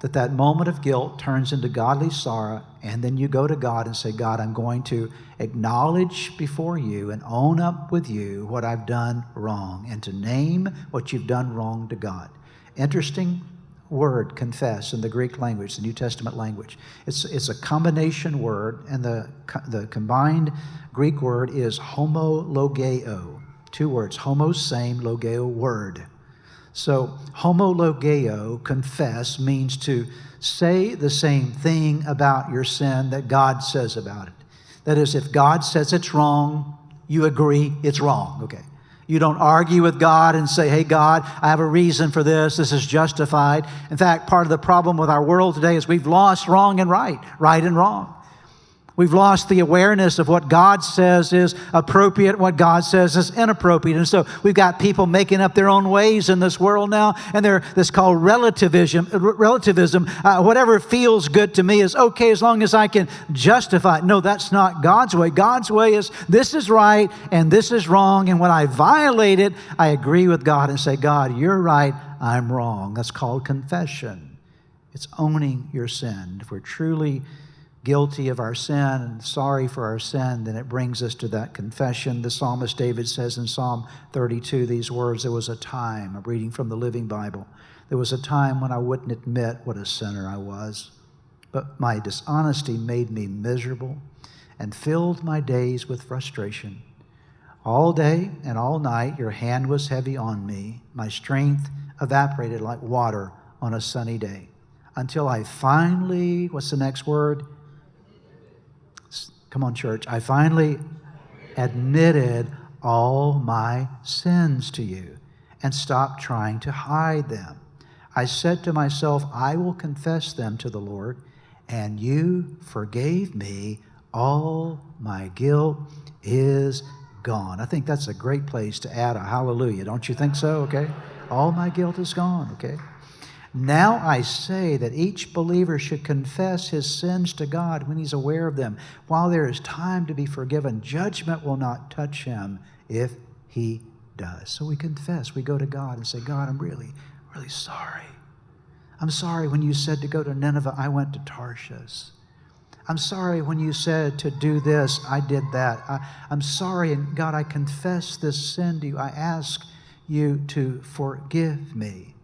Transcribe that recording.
that moment of guilt turns into godly sorrow, and then you go to God and say, God, I'm going to acknowledge before you and own up with you what I've done wrong, and to name what you've done wrong to God. Interesting word, confess, in the Greek language, the New Testament language. It's a combination word, and the combined Greek word is homologeo. Two words, homo, same, logeo, word. So homologeo, confess, means to say the same thing about your sin that God says about it. That is, if God says it's wrong, you agree it's wrong, okay? You don't argue with God and say, hey, God, I have a reason for this. This is justified. In fact, part of the problem with our world today is we've lost wrong and right and wrong. We've lost the awareness of what God says is appropriate, what God says is inappropriate. And so we've got people making up their own ways in this world now, and this called relativism. Whatever feels good to me is okay as long as I can justify it. No, that's not God's way. God's way is this is right and this is wrong, and when I violate it, I agree with God and say, God, you're right, I'm wrong. That's called confession. It's owning your sin. If we're truly guilty of our sin and sorry for our sin, then it brings us to that confession. The psalmist David says in Psalm 32 these words, there was a time, I'm reading from the Living Bible, there was a time when I wouldn't admit what a sinner I was, but my dishonesty made me miserable and filled my days with frustration. All day and all night your hand was heavy on me. My strength evaporated like water on a sunny day, until I finally, what's the next word? Come on, church. I finally admitted all my sins to you and stopped trying to hide them. I said to myself, I will confess them to the Lord, and you forgave me. All my guilt is gone. I think that's a great place to add a hallelujah. Don't you think so? Okay. All my guilt is gone. Okay. Now I say that each believer should confess his sins to God when he's aware of them. While there is time to be forgiven, judgment will not touch him if he does. So we confess. We go to God and say, God, I'm really, really sorry. I'm sorry when you said to go to Nineveh, I went to Tarshish. I'm sorry when you said to do this, I did that. I'm sorry, and God, I confess this sin to you. I ask you to forgive me.